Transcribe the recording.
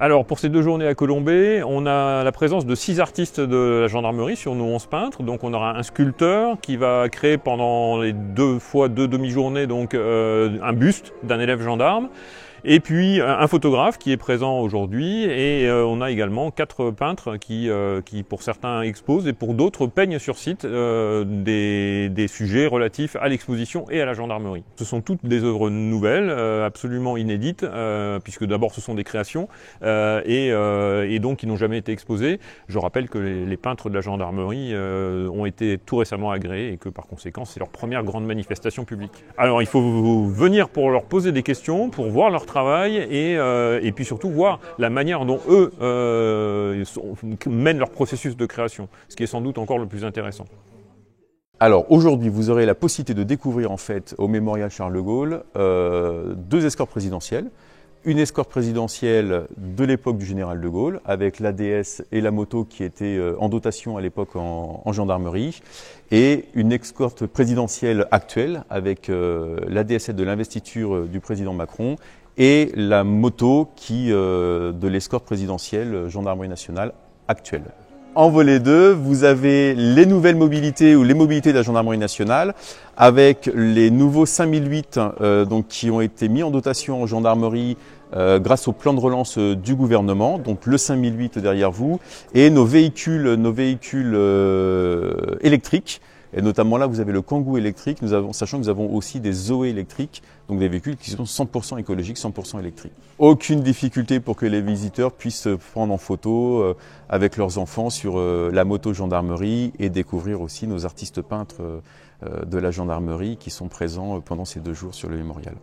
Alors pour ces 2 journées à Colombey, on a la présence de 6 artistes de la gendarmerie sur nos 11 peintres. Donc on aura un sculpteur qui va créer pendant les 2 fois 2 demi-journées donc un buste d'un élève gendarme. Et puis un photographe qui est présent aujourd'hui, et on a également 4 peintres qui pour certains exposent et pour d'autres peignent sur site des sujets relatifs à l'exposition et à la gendarmerie. Ce sont toutes des œuvres nouvelles, absolument inédites, puisque d'abord ce sont des créations et donc qui n'ont jamais été exposées. Je rappelle que les peintres de la gendarmerie ont été tout récemment agréés et que par conséquent c'est leur première grande manifestation publique. Alors il faut venir pour leur poser des questions, pour voir leur travail et puis surtout voir la manière dont eux mènent leur processus de création, ce qui est sans doute encore le plus intéressant. Alors aujourd'hui, vous aurez la possibilité de découvrir en fait au Mémorial Charles de Gaulle 2 escortes présidentielles. Une escorte présidentielle de l'époque du général de Gaulle avec l'ADS et la moto qui étaient en dotation à l'époque en gendarmerie, et une escorte présidentielle actuelle avec l'ADS de l'investiture du président Macron et la moto de l'escorte présidentielle gendarmerie nationale actuelle. En volet 2, vous avez les nouvelles mobilités ou les mobilités de la gendarmerie nationale avec les nouveaux 5008 donc, qui ont été mis en dotation en gendarmerie grâce au plan de relance du gouvernement, donc le 5008 derrière vous, et nos véhicules électriques. Et notamment là, vous avez le Kangoo électrique, sachant que nous avons aussi des Zoé électriques, donc des véhicules qui sont 100% écologiques, 100% électriques. Aucune difficulté pour que les visiteurs puissent se prendre en photo avec leurs enfants sur la moto gendarmerie et découvrir aussi nos artistes peintres de la gendarmerie qui sont présents pendant ces 2 jours sur le mémorial.